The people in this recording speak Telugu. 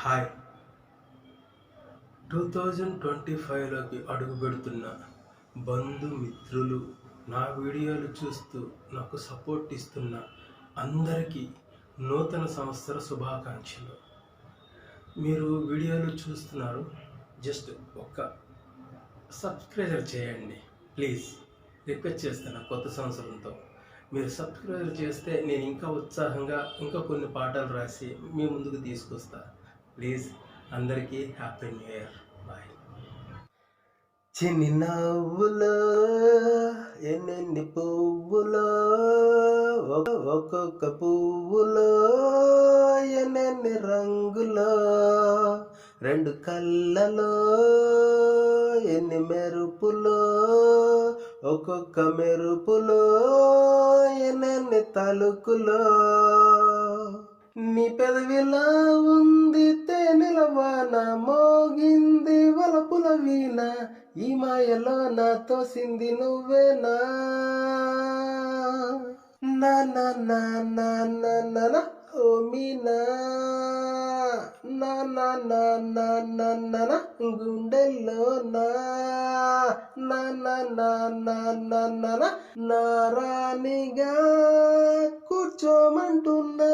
హాయ్ 2025లోకి అడుగు పెడుతున్న బంధుమిత్రులు, నా వీడియోలు చూస్తూ నాకు సపోర్ట్ ఇస్తున్న అందరికీ నూతన సంవత్సర శుభాకాంక్షలు. మీరు వీడియోలు చూస్తున్నారు, జస్ట్ ఒక్క సబ్స్క్రైబర్ చేయండి ప్లీజ్. రిక్వెస్ట్ చేస్తున్నా, కొత్త సంవత్సరంతో మీరు సబ్స్క్రైబ్ చేస్తే నేను ఇంకా ఉత్సాహంగా ఇంకా కొన్ని పాటలు రాసి మీ ముందుకు తీసుకొస్తా. ప్లీజ్, అందరికీ హ్యాపీ న్యూ ఇయర్. బాయ్. చిన్ని నవ్వులో ఎన్నెన్ని పువ్వులో, ఒక్కొక్క పువ్వులో ఎన్నెన్ని రంగులో, రెండు కళ్ళలో ఎన్ని మెరుపులో, ఒక్కొక్క మెరుపులో ఎన్నెన్ని తలుకులో, నీ పెదవిలా ఉంది తేనెల వాన, మోగింది వలపుల వీణ, ఈ మాయలో నా తోసింది నువ్వేనా. నా నా నా నా నా నా నా ఓ మీనా, నా నా నా నా నా నా నా గుండెల్లో నా నా నా నా నా నా నా నా రాణిగా కూర్చోమంటున్నా.